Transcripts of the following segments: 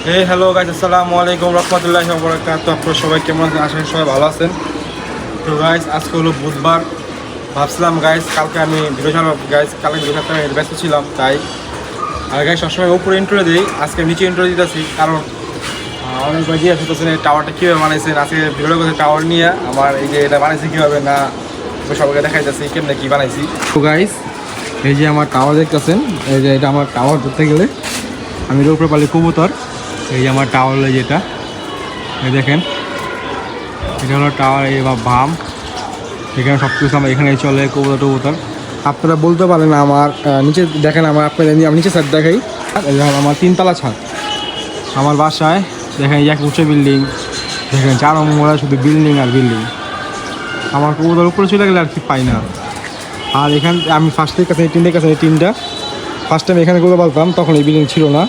Hello guys, আসসালামু আলাইকুম রহমতুল্লাহি ওয়া বারাকাতুহু। আপনারা সবাই কেমন আছেন? আশা করি সবাই ভালো আছেন। তো গাইস, আজকে হলো বুধবার। ভাবছিলাম গাইস কালকে আমি ভিডিও ছাড়ব, গাইস কালকে ভিডিও ছাড়তে আমি ব্যস্ত ছিলাম তাই। আর গাইস সবসময় উপরে ইন্ট্রো দিই, আজকে নিচে ইন্ট্রো দিতেছি কারণ অনেকবার জিজ্ঞাসা করতেছেন এই টাওয়ারটা কীভাবে বানাইছেন। আজকে ভিডিও করতে টাওয়ার নিয়ে আমার এই যে এটা বানাইছি কীভাবে না সবাইকে দেখাইতেছি কেমনে কী বানাইছি। তো গাইস এই যে আমার টাওয়ার দেখতেছেন, এই যে এটা আমার টাওয়ার ধরতে গেলে আমি উপরে পালি কবুতর। এই যে আমার টাওয়ার হলো যেটা, এই দেখেন এটা হলো টাওয়ার। এই ভাম এখানে সব কিছু আমার এখানে চলে কবুতর টবুতর। আপনারা বলতে পারেন আমার নিচে দেখেন, আমার আপনাদের আমি নিচে ছাদ দেখাই। এই দেখেন আমার 3 তলা ছাদ আমার বাসায়। দেখেন এক উঁচু বিল্ডিং, দেখেন 4 নম্বরে শুধু বিল্ডিং আর বিল্ডিং। আমার কবুতর উপরে চলে গেলে আর কি পাই না। আর এখান আমি ফার্স্টের কাছে টিনটার কাছে টিনটা ফার্স্ট টাইম এখানে কবুতর পালতাম, তখন এই বিল্ডিং ছিল না।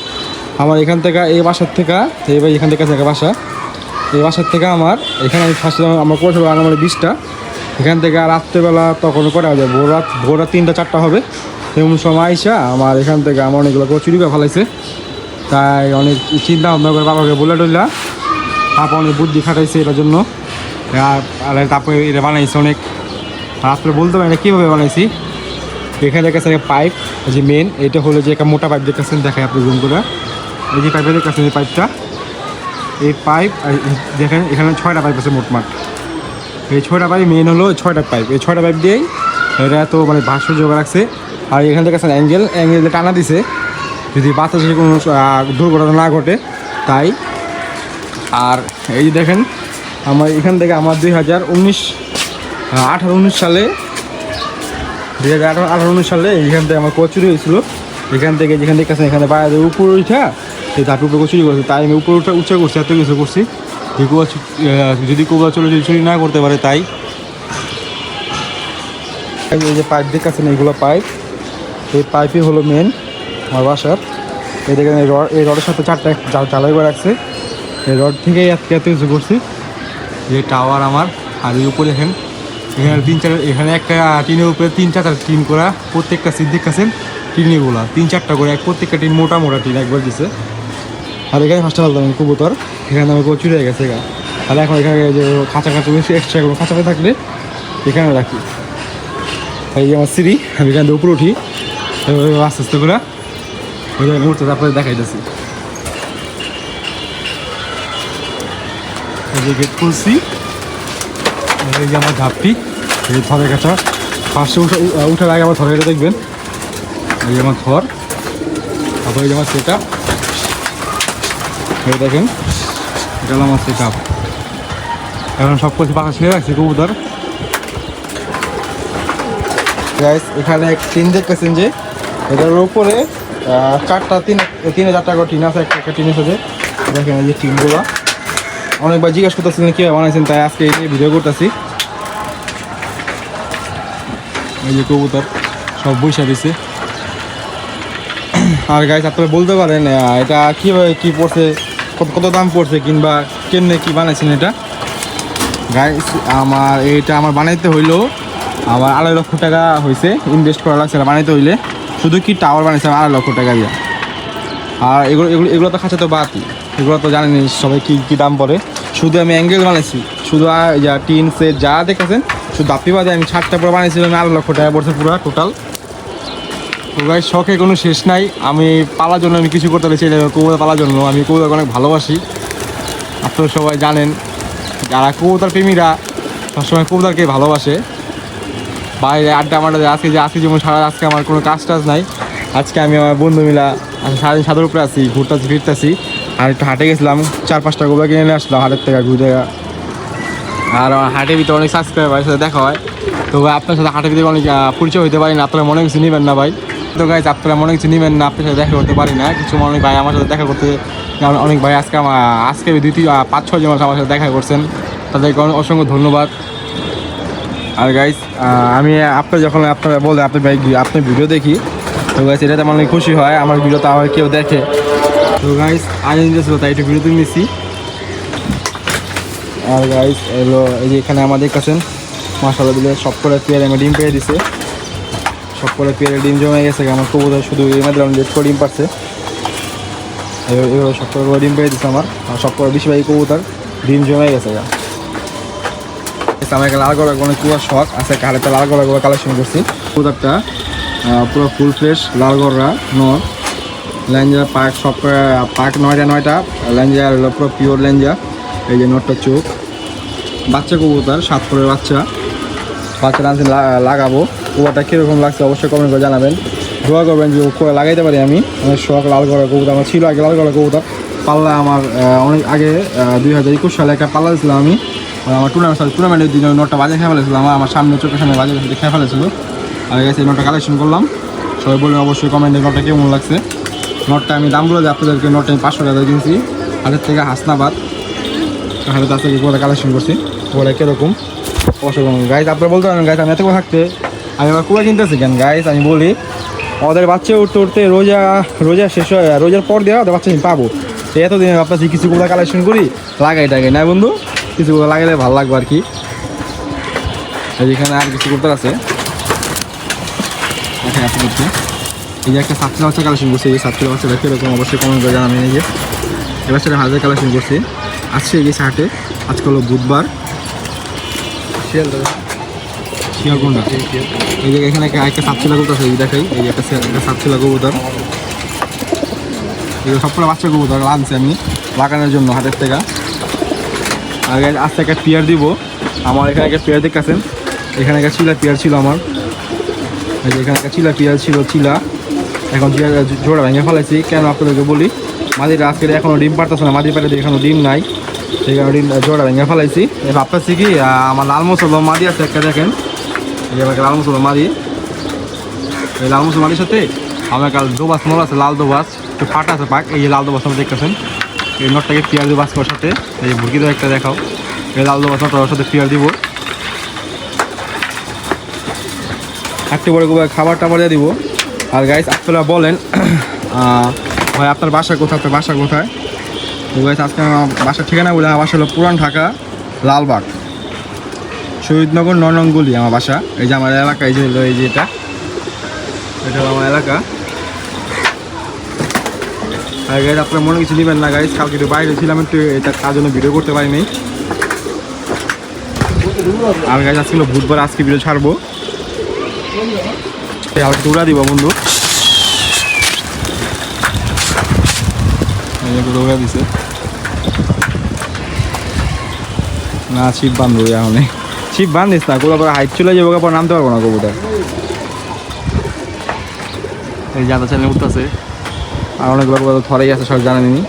আমার এখান থেকে এই বাসার থেকে এইবার এখান থেকে বাসা, এই বাসার থেকে আমার এখানে আমি ফার্স্ট আমার করেছিল আমার 20টা। এখান থেকে রাত্রেবেলা তখন করা যায় ভোর রাত 3টা 4টা হবে এমন সময় আইসা আমার এখান থেকে আমার অনেকগুলো চুরি করে ফেলাইছে। তাই অনেক চিন্তা ভাবনা করে বাবাকে বলে টইলা তারপর অনেক বুদ্ধি খাটাইছে এটার জন্য। আর তারপরে এটা বানাইছে অনেক। রাত্রে বলতে পারি এটা কীভাবে বানাইছি। এখানে দেখেছেন পাইপ, যে মেন এটা হলো যে একটা মোটা পাইপ দেখেছেন, দেখায় আপনি জুম করে। এই যে পাইপে দেখেছেন এই পাইপটা, এই পাইপ দেখেন এখানে 6টা পাইপ আছে মোটমাট। এই 6টা পাইপ মেন হলো 6টা পাইপ। এই 6টা পাইপ দিয়েই এটা এত মানে ভাষ্য জোগাড় রাখছে। আর এখানে দেখেছেন অ্যাঙ্গেল টানা দিছে যদি বাতাসে কোনো দুর্ঘটনা না ঘটে তাই। আর এই যে দেখেন আমার এখান থেকে আমার 2018-19 সালে 2018-19 সালে এইখান থেকে আমার চুরি হয়েছিল। এখান থেকে যেখান থেকে এখানে বাইরে উপরে উঠা এই তারপর উপরে চুরি করছে, তাই আমি উপরে উঠা করছি, এত কিছু করছি যদি কবুতর চুরি না করতে পারে তাই। এই যে পাইপ দেখেছেন এইগুলো পাইপ, এই পাইপই হলো মেন আমার বাসার। এই দেখেন এই রডের সাথে 4টা জ্বালাই করে রাখছে। এই রড থেকেই এত কিছু করছি। যে টাওয়ার আমার আর এই উপরে দেখেন এখানে 3-4 এখানে একটা টিনের উপরে 3-4টা টিন করা, প্রত্যেকটা সিট দেখতেছেন টিনগুলা 3-4টা করে প্রত্যেকটা টিন মোটা টিন একবার দিছে। আর এখানে ফার্স্টে বলতাম কবুতর, এখানে আমি চুরি হয়ে গেছে গা। তাহলে এখন এখানে যে খাঁচা এক্সট্রা কোনো খাঁচাতে থাকলে এখানে রাখি। এই যে আমার সিঁড়ি, আমি এখান থেকে উপরে উঠি আস্তে আস্তে করে ওই জায়গায় উঠতে তারপরে দেখাইতেছি। এই যে গেট খুলছি, এই যে আমার ঝাপটি এই থরের কাছা ফার্স্টে উঠার আগে আমার থরের দেখবেন। এই যে আমার থর, তারপরে এই যে আমার সেট আপ, এই দেখেন এটা হলো আমার সেট আপ। এখন সব কিছু পাখা ছেড়ে রাখছি কবুতর। গাইস এখানে এক টিন দেখতেছেন যে এটার উপরে 4টা করে টিন আছে, একটা টিন আছে। দেখেন এই যে টিনগুলো অনেকবার জিজ্ঞাসা করতেছিলেন কীভাবে বানাইছেন, তাই আজকে এই নিয়ে ভিডিও করতেছি। এই যে কবুতর সব বৈশা দিছে। আর গাইস আপনারা বলতে পারেন এটা কীভাবে কী পড়ছে, কত দাম পড়ছে কিংবা কেমনে কী বানাইছেন এটা। গাইস আমার বানাইতে হইলো আমার 2.5 লক্ষ টাকা হয়েছে, ইনভেস্ট করা লাগছে বানাইতে হইলে। শুধু কি টাওয়ার বানাইছে 2.5 লক্ষ টাকা দিয়ে। আর এগুলো তো খাঁচা তো বাতি, এগুলো তো জানেনি সবাই কী দাম পড়ে। শুধু আমি অ্যাঙ্গেল বানাইছি, শুধু যা টিন সেট যা দেখেছেন শুধু দাপি বাদে আমি 6টা পুরো বানাইছিলাম, 2.5 লক্ষ টাকা পড়ছে পুরো টোটাল। তো গাই শখে কোনো শেষ নাই। আমি পালার জন্য আমি কিছু করতে পারছি, কবুতর পালার জন্য আমি কবুতরকে অনেক ভালোবাসি। আপনারা সবাই জানেন যারা কবুতর প্রেমীরা সবসময় কবুতরকে ভালোবাসে। বাইরে আড্ডা আজকে যেমন আজকে আমার কোনো কাজ টাজ নাই। আজকে আমি আমার বন্ধু মিলা সারাদিন ছাদের উপরে আছি, ফিরতেছি। আর একটু হাটে গেছিলাম, 4-5টা গোবর কিনে নিয়ে আসলাম হাটের থেকে ঘুরে। আর আমার হাটের ভিতরে অনেক সাবস্ক্রাইবারের সাথে দেখা হয়। তো ভাই আপনার সাথে হাটের ভিতরে অনেক পরিচয় হতে পারি না, আপনারা মনে কিছু নেবেন না ভাই। তো গাইজ আপনারা মনে কিছু নেবেন না, আপনার সাথে দেখা করতে পারি না কিছু। অনেক ভাই আমার সাথে দেখা করতে, অনেক ভাই আজকে 5-6 জন আমার সাথে দেখা করছেন, তাদেরকে অসংখ্য ধন্যবাদ। আর গাইজ আমি আপনারা বলে আপনার ভিডিও দেখি, তো গাইজ এটাতে আমার অনেক খুশি হয় আমার ভিডিওতে আমার কেউ দেখে। তো গাইজ আনন্দ ছিল তাই একটু ভিডিও তুলে নিচ্ছি। আর গাইজ এলো এই যে এখানে আমাদের কাছে মশলা দিলে সব করে পেয়ারে ডিম পেয়ে দিছে, সব করে পেয়ারে ডিম জমে গেছে। আমার কবুতর শুধু এই মাত্র লেট করে ডিম পারছে। এগুলো সব করে ডিম পেয়ে দিচ্ছে আমার, আর সব করে বেশিরভাগই কবুতর ডিম জমে গেছে। আমার লাল গলা অনেক পুরো শখ আছে, কালেতে লাল গলা কালেকশন করছি। কবুতরটা পুরো ফুল ফ্রেশ লাল গড়া নর, ল্যাঞ্জা পাক সব পাক 9টা ল্যাঞ্জা হলো পুরো পিওর ল্যাঞ্জা। এই যে নটটা চোখ, বাচ্চা কবুতর 7 পরের বাচ্চা আনছি লাগাবো। কবুতরটা কীরকম লাগছে অবশ্যই কমেন্ট করে জানাবেন, দোয়া করবেন যে করে লাগাইতে পারি। আমি আমার শখ লাল গড়া কবুতর আমার ছিল আগে, লাল গড়া কবুতর পাল্লা আমার অনেক আগে 2021 সালে একটা পাল্লা দিয়েছিলাম আমি। আমার টুর্নামেন্টের দিনে নটটা বাজে খেয়ে ফেলেছিলাম, আমার সামনে চোখের সামনে বাজে খেয়ে ফেলেছিল। আর গেছে এই নটটা কালেকশন করলাম। সবাই বলবেন অবশ্যই কমেন্টে নটটা কেমন লাগছে। নটটা আমি দাম বলে আপনাদেরকে, নটটা আমি 500 টাকা কিনছি হাতের থেকে হাসনাবাদ, হাতের কাছ থেকে কোথায় কালেকশন করছি। ওরা কীরকম অবশ্যই গাইজ আপনারা বলতে পারেন গাইজ আমি এত কথা থাকতে আমি আবার কুয়া কিনতেছি কেন গাইজ। আমি বলি ওদের বাচ্চা উঠতে রোজা শেষ হয়, রোজার পর দেওয়া ওদের বাচ্চা আমি পাবো। এতদিন আপনার কিছু কোথা কালেকশন করি লাগাই টাগাই না বন্ধু, কিছু কোথা লাগাইলে ভালো লাগবে আর কি। যেখানে আর কিছু করতে আছে এই যে একটা সাতটা বাচ্চা কালেকশন করছি। এই সাতটা বাচ্চাটা কীরকম অবশ্যই কমেন্ট করে জানাবেন। এই যে এই বাচ্চাটা হাজার কালেকশন করছি, আসছে গেছে হাটে। আজকে হলো বুধবার, শিয়ালকোন্ডা। এই যে এখানে একটা সাতশিলা কবুতর আছে, এই দেখাই। এই যে একটা সাতশিলা কবুতর, এগুলো সবগুলো বাচ্চা কবুতর আনছি আমি লাগানোর জন্য হাটের থেকে। আর আজকে একটা পেয়ার দিব আমার। এখানে একটা পেয়ার দেখতেছেন, এখানে একটা চিলা পেয়ার ছিল আমার। এই যে এখানে একটা চিলা পেয়ার ছিল, চিলা এখন জোড়া ভেঙে ফেলাইছি। কেন আপনাদেরকে বলি, মাদিটা আজকে এখনও ডিম পারতেছে না, মাদির পাড়ে এখনও ডিম নাই, সেই কারণে ডিম জোড়া ভেঙে ফেলাইছি। ভাবতেছি কি আমার লাল মশলা মাদি আছে একটা, দেখেন এই আমার লাল মশলা মাদি। এই লাল মশলা মাদির সাথে আমার কাল দোবাস নল আছে, লাল দোবাস একটু ফাটা আছে পাক। এই যে লাল দোবাস আমরা দেখতেছেন, এই নটটাকে পেয়ার দিব আজকের সাথে। এই যে ভুরকি দেওয়া একটা দেখাও, এই লাল দোবাস নটার সাথে পেয়ার দিব। একটু বড় খাবার টাবার দিয়ে দিব। আর গাইস আপনারা বলেন ভাই আপনার বাসা কোথায়, আপনার বাসা কোথায়? তো গাইস আজকে আমার বাসার ঠিকানা বলে, আমার বাসা হলো পুরান ঢাকা লালবাগ শহীদনগর 9 নং গলি আমার বাসা। এই যে আমার এলাকা, এই যে হলো এই যে এটা হলো আমার এলাকা। আর গাইস আপনারা মনে কিছু নেবেন না গাইস, কালকে একটু বাইরে ছিলাম, একটু এটা তার জন্য ভিডিও করতে পারিনি। আর গাইস আজকে হলো বুধবার, আজকে ভিডিও ছাড়বো। হালকা উড়া দিব বন্ধু, উড়া দিছে না। ছিপ বান্ধব এখন, ছিপ বান্ধিস না, কোথাও পরে হাইট চলে যাবো, পর নামতে পারবো না কবুতর। এই জাদা চ্যানেল উঠতেছে, আর অনেকগুলো কবুতর ধরেই আছে, সব জানেনি।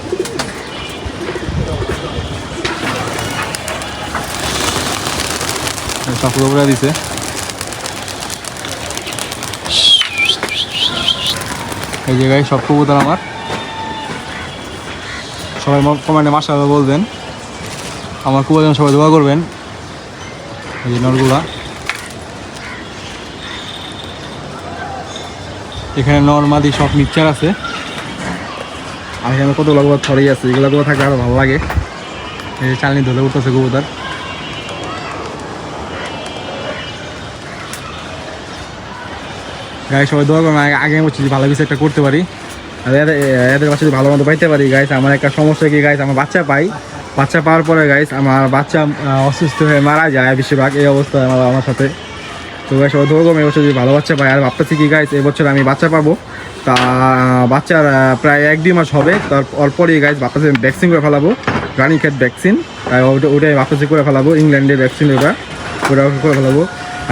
সব উড়া দিছে। এই জায়গায় সব কবুতর আমার। সবাই কমেন্টে মাশাআল্লাহ বলবেন, আমার কবুতর সবাই দোয়া করবেন। এই যে নরগুলা, এখানে নর্মাদি সব মিক্সচার আছে। আর এখানে কতগুলো কবুতর ছড়াই আছে, এগুলো কবুতর থাকলে আরও ভালো লাগে। এই যে চালনি ধরে উঠতেছে কবুতর। গাইস সবাই দোয়া করবেন, আগে বলছি যে ভালো কিছু একটা করতে পারি, আর এদের বাচ্চা যদি ভালো মতো পাইতে পারি। গাইস আমার একটা সমস্যা কি গাইস, আমার বাচ্চা পাই, বাচ্চা পাওয়ার পরে গাইস আমার বাচ্চা অসুস্থ হয়ে মারা যায় বেশিরভাগ, এই অবস্থা আমার সাথে। তো গাইস সবাই দোয়া করবেন এবছর যদি ভালো বাচ্চা পাই। আর ভাবতেছি কি গাইস, এবছর আমি বাচ্চা পাবো, তা বাচ্চার প্রায় 1-2 মাস হবে, তারপরই গাইস ভাবতেছি ভ্যাকসিন করে ফেলাবো, রানী খেত ভ্যাকসিন। ওটাই ভাবতেছি করে ফেলাবো, ইংল্যান্ডের ভ্যাকসিন ওটা করে ফেলাবো।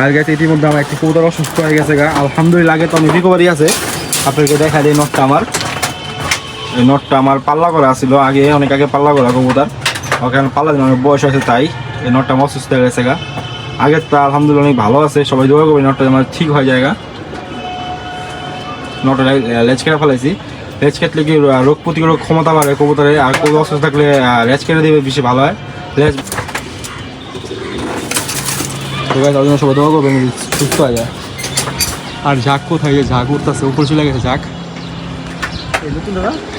আর গেছে ইতিমধ্যে আমার একটি কবুতর অসুস্থ হয়ে গেছে গা, আলহামদুলিল্লাহ। আগে তো আমি রিকভারি আছে, আপনাদেরকে দেখা যায় নটটা আমার, এই নটটা আমার পাল্লা করা ছিল আগে, অনেক আগে পাল্লা করা কবুতর, ওখানে পাল্লা দিন অনেক বয়স হয়েছে, তাই এই নটটা আমার অসুস্থ হয়ে গেছে গা। আগের তা আলহামদুলিল্লাহ অনেক ভালো আছে, সবাই দোয়া করবে নটটা আমার ঠিক হয়ে যায় গা। নটটা লেজ কেটে ফেলাইছি, লেজ কেটলে কি রোগ প্রতিরোধ ক্ষমতা বাড়ে কবুতরে, আর কবুতর অসুস্থ থাকলে লেজ কেটে দিবে বেশি ভালো হয় লেজ। তার জন্য সবাই দোয়া করবেন সুস্থ হয়ে যায়। আর ঝাঁক কোথায়, যে ঝাঁক উঠতেছে উপরে চলে গেছে ঝাঁক।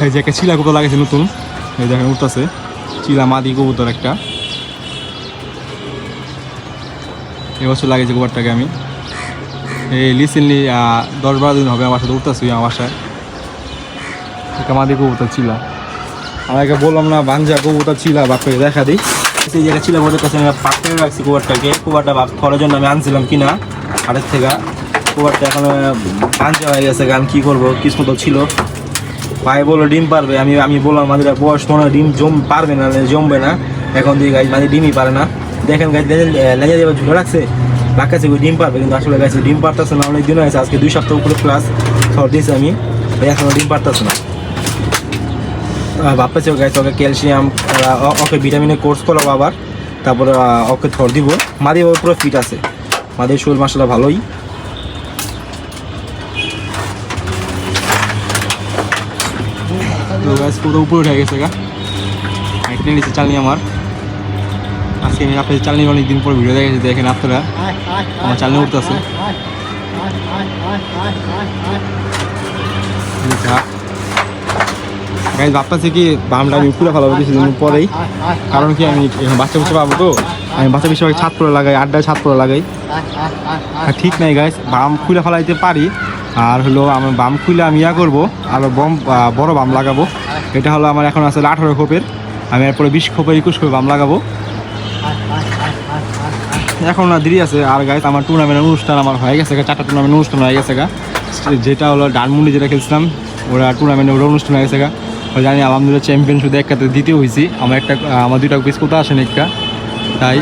এই যে একটা চিলা কবুতর লাগেছে নতুন, এই দেখেন উঠতেছে চিলা মাদি কবুতর একটা, এবছর লাগিয়েছে কবুতরটাকে আমি। এই রিসেন্টলি 10-12 দিন হবে আমার সাথে উঠতেছি আমার বাসায়, একটা মাদি কবুতর চিলা। আমাকে বললাম না বাঞ্জা কবুতর ছিল বাপকে দেখা দিই। এই জায়গায় ছিল ওদের কাছে আমি পাকতে রাখছি কুয়ারটাকে। কুয়ারটা বাপ খরার জন্য আমি আনছিলাম কিনা হাটের থেকে। কুয়ারটা এখন বাঞ্জা হয়ে গেছে, গান কী করবো, কিসমত ছিল। ভাই বললো ডিম পারবে, আমি বললাম আমাদের বয়স মনে হয় ডিম পারবে না, জমবে না। এখন দিয়ে গাছ মানে ডিমই পারে না। দেখেন গাছ লেজা যাবে ঝুলে রাখছে, রাখাচ্ছে ওই ডিম পারবে, কিন্তু আসলে গাছে ডিম পারতেছে না। অনেক দিন হয়েছে, আজকে 2 সপ্তাহ উপরে প্লাস সর দিয়েছি আমি, এখনও ডিম পারতেছে না। ভাবতেছি গাছ ওকে ক্যালসিয়াম, ওকে ভিটামিনের কোর্স করাবো আবার, তারপরে ওকে থর দিব। মাদি পুরো ফিট আছে, মাদির শরীর মাসাল্লাহ ভালোই। তো গাছ পুরো উপরে উঠে গেছে গা, হাইটে নিচে চালনি আমার। আজকে আমি আপনাদের চালনি অনেকদিন পর ভিডিও দেখেছি, দেখেন আপনারা আমার চালনি উঠতেছে। গাইজ ভাবতেছি কি বামটা আমি পুরো ভালো কিছুদিন পরেই, কারণ কি আমি বাচ্চা বুঝতে পাবো, তো আমি বাচ্চা বেশিরভাগ ছাদ পরে লাগাই, আড্ডায় ছাদ পরে লাগাই। ঠিক নাই গাইজ, বাম খুলে ফেলাইতে পারি। আর হলো আমার বাম খুলে আমি ইয়া করবো, আর বড় বাম লাগাবো। এটা হলো আমার এখন আছে 18 খোপের, আমি এরপরে 20 খোপের 21 খোপের বাম লাগাবো। এখন না দেরি আছে। আর গাইজ আমার টুর্নামেন্টের অনুষ্ঠান আমার হয়ে গেছে, 4টা টুর্নামেন্ট অনুষ্ঠান হয়ে গেছে গা। যেটা হলো ডানমুন্ডি যেটা খেলছিলাম, ওরা টুর্নামেন্টে ওরা অনুষ্ঠান হয়ে গেছে গা। জানি আলহামদুলিল্লাহ চ্যাম্পিয়ন শুধু একটাতে দ্বিতীয় হয়েছি। আমার 2টা পিস কোথাও আসেনি একটা, তাই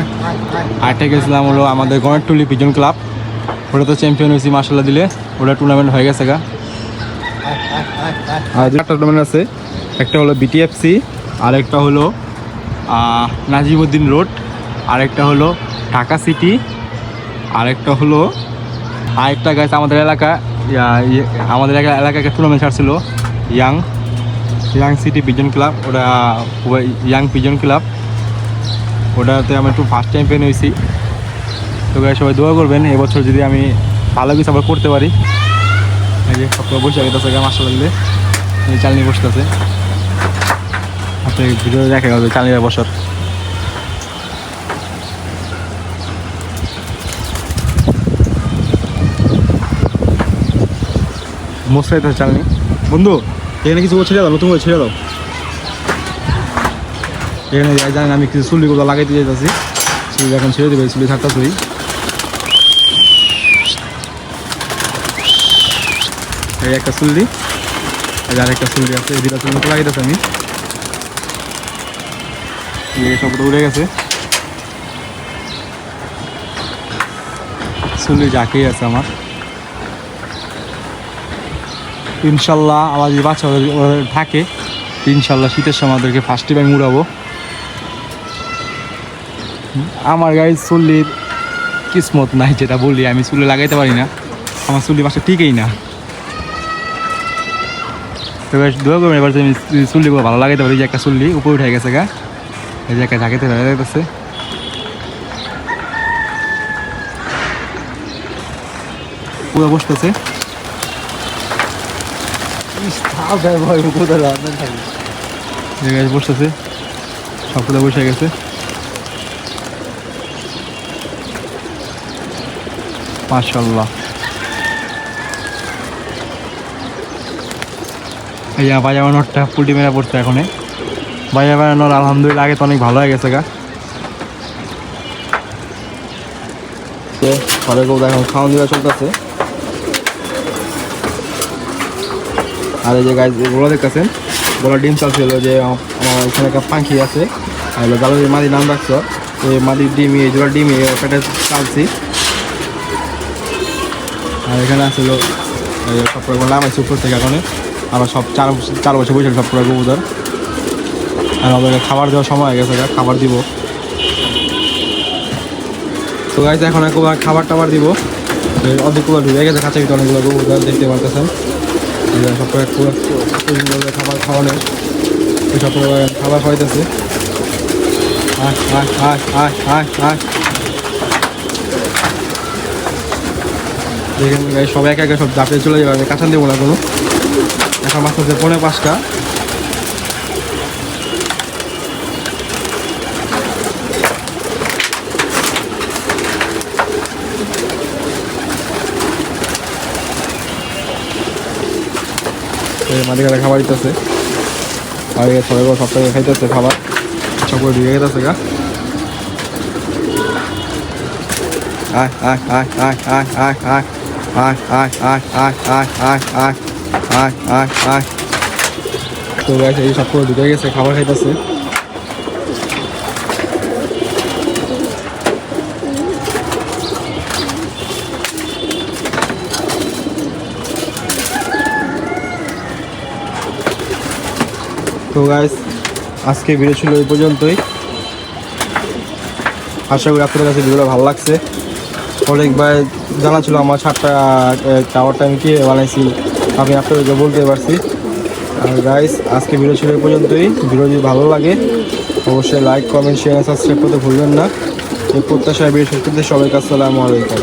আরেকটা গেছিলাম হলো আমাদের গণেরটুলি পিজন ক্লাব, ওটা তো চ্যাম্পিয়ন হয়েছি মার্শাল্লাহ দিলে, ওটা টুর্নামেন্ট হয়ে গেছে গা। আর 2টা টুর্নামেন্ট আছে, একটা হলো বিটিএফসি, আরেকটা হলো নাজিমউদ্দিন রোড, আরেকটা হলো ঢাকা সিটি, আরেকটা হলো আরেকটা গাছ আমাদের এলাকায় একটা টুর্নামেন্ট ছাড়ছিল ইয়াং সিটি পিজন ক্লাব, ওটা ইয়াং পিজন ক্লাব, ওটাতে আমি একটু ফার্স্ট চ্যাম্পিয়ন হয়েছি। তো গাইস সবাই দোয়া করবেন এবছর যদি আমি ভালো কিছু আবার করতে পারি। এই যে সব বসে গেছে মাসাল্লাহ, এই চালনি বসতেছে, আপনি ভিডিও দেখা যাবে চালনিরা বসার। মশলাইতে চালনি বন্ধু, এখানে কিছু ছেড়ে দাও, নতুন করে ছেড়ে দাও। এখানে জানেন আমি কিছু চুল্লিগুলো লাগাইতে যেতেছি, চুলি এখন ছেড়ে দেবে, চুলি থাকতেছি। এই একটা চুল্লি, আর একটা চুল্লি আছে, এই 2টা চুল্লি লাগাইতেছি আমি। সবটা উড়ে গেছে, চুল্লি জাকেই আছে আমার। ইনশাল্লাহ আমার যদি বাচ্চা থাকে, ইনশাল্লাহ শীতের সময় ওদেরকে ফার্স্ট টাইম উড়াবো। আমার গায়ে চুল্লির কিসমত নাই, যেটা বলি আমি চুলে লাগাইতে পারি না, আমার চুল্লি বাসা ঠিকই না। তো দোয়া করবেন এবার আমি চুল্লিগুলো ভালো লাগাইতে পারি। যে একটা চুল্লি উপরে উঠে গেছে গা, এই যে একটা ঝাঁকিতে হয়ে যাইতেছে। পুরো বসতেছে, বসতেছে সবগুলো বসে গেছে। মাশাআল্লাহ, এই বাজার নটটা পুলটি মেরা পড়ছে এখন। বাজার নট আলহামদুলিল্লাহ আগে তো অনেক ভালো হয়ে গেছে গা। এখন খাওয়ান দেওয়া চলতেছে। আর এই যে গাছ গোলা দেখতেছেন, গোলা ডিম চালছিল, যে আমার এখানে একটা পাখি আছে, আর জালুরির মাদির নাম রাখছো, এই মাদির ডিমি, এই জোড়া ডিমি পেটে চালছি। আর এখানে আসছিল সব রকম নামাইছি উপর থেকে, এখন আমরা সব 4 বছর বসে সব পুরো কবুতর। আর আমাদের খাবার দেওয়ার সময় হয়ে গেছে, খাবার দিব। তো গাছ এখন খাবার টাবার দিব, অর্ধেক কুয়া ঢুকে গেছে কাছে, অনেকগুলো কবুতর দেখতে পারতেছেন। সব খাবার খাওয়ানোর, সব খাবার খাওয়াইতেছে। দেখেন সব একা একা সব জাপিয়ে চলে যাবে, আমি কাঁচান দেবো না কোনো। এখন মাছ আছে 4:45। মালিকারা খাবার দিতেছে। আর সবাই সপ্তাহে খাইতেছে খাবার সব করে ঢুকে গেছে গা আয় আয় আয় আয় আয় আয় আয় আয় আয় আয় আয় আয় আয় আয় আয় আয় তো গাইস এই সব করে ঢুকে গেছে খাবার খাইতেছে তো গাইস আজকে ভিডিও ছিল এই পর্যন্তই আশা করি আপনাদের কাছে ভিডিওটা ভালো লাগছে অনেকবার জানা ছিল আমার ছাদটা টাওয়ারটা আমি কী বানাইছি আমি আপনাদেরকে বলতে পারছি আর গাইস আজকে ভিডিও ছিল এই পর্যন্তই ভিডিও যদি ভালো লাগে অবশ্যই লাইক কমেন্ট শেয়ার সাবস্ক্রাইব করতে ভুলবেন না এই প্রত্যাশায় ভিডিও শেষ করতে সবাইকে আসসালামু আলাইকুম